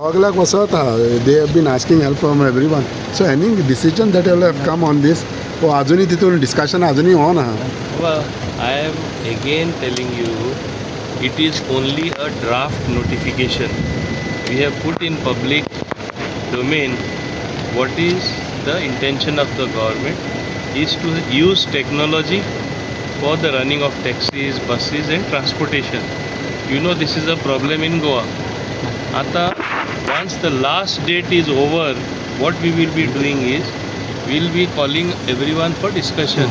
दोगलाक वसत आहा. They have been asking help from everyone. So any decision that will have come on this, वो अजूनही तितून discussion अजूनही on आहा. Well, I am again telling you, it is only a draft notification. We have put in public domain what is the intention of the government is to use technology for the running of taxis, buses and transportation. You know this is a problem in Goa. Ata, once the last date is over, what we will be doing is, we will be calling everyone for discussion.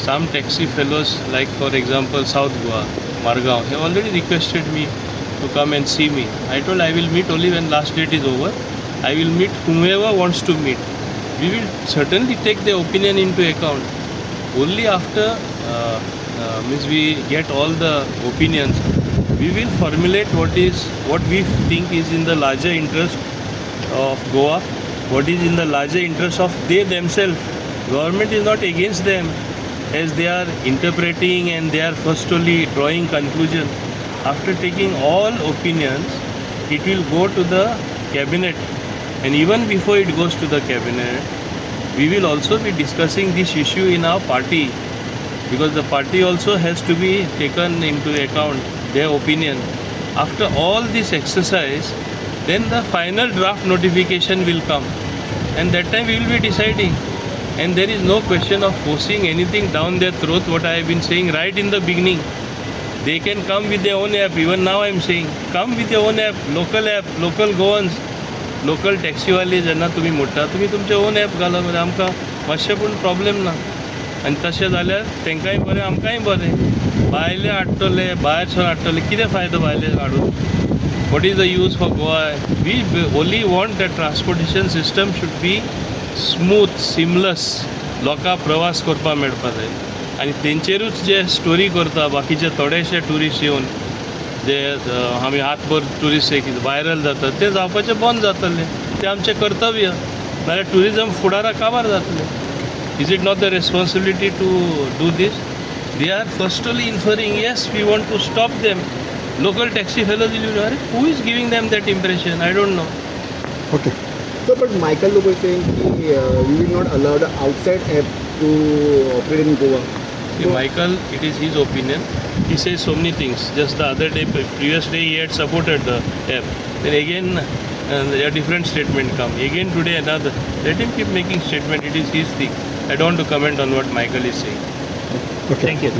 Some taxi fellows, like for example South Goa, Margao, have already requested me to come and see me. I told I will meet only when last date is over. I will meet whomever wants to meet. We will certainly take their opinion into account. Only after means we get all the opinions, we will formulate what we think is in the larger interest of Goa, what is in the larger interest of they themselves. Government is not against them, as they are interpreting and they are firstly drawing conclusion. After taking all opinions, it will go to the cabinet, and even before it goes to the cabinet, we will also be discussing this issue in our party, because the party also has to be taken into account, their opinion. After all this exercise, then the final draft notification will come, and that time we will be deciding. And there is no question of forcing anything down their throat, what I have been saying right in the beginning. They can come with their own app. Even now I am saying, come with your own app, local Goans, local टॅक्सीवाले जेन्ना तुमी मोडटा, तुमी तुमचें own app घाला, म्हणजे आमकां मातशें पूण प्रॉब्लेम ना. आनी तशें जाल्यार तेंकांय बरें आमकांय बरें. भायले हाडटले, भायरसून हाडटले, कितें फायदो भायले हाडून? What is the use for Goa? We only want that transportation system should be smooth, seamless. लोकांक प्रवास करपाक मेळपा जाय. आनी तेंचेरूच जे स्टोरी करता बाकीचे थोडेशे ट्युरिस्ट येवन, जे आमी हातभर ट्युरिस्ट व्हायरल जाता, ते जावपाचें बंद जातलें. तें आमचें कर्तव्य. नाल्यार ट्युरिजम फुडाराक काबार जातलें. Is it not the responsibility to do this? They are firstly inferring, yes we want to stop them. Local taxi fellows will अरे who is giving them that impression? I don't know. Okay. So, but Michael Lobo is saying we will not allow the outside app to operate in Goa. So, Michael, it is his opinion. He says so many things. Just the other day, previous day, he had supported the app. Then again, a different statement come. Again today, another. Let him keep making statement. It is his thing. I don't want to comment on what Michael is saying. Okay. Thank you.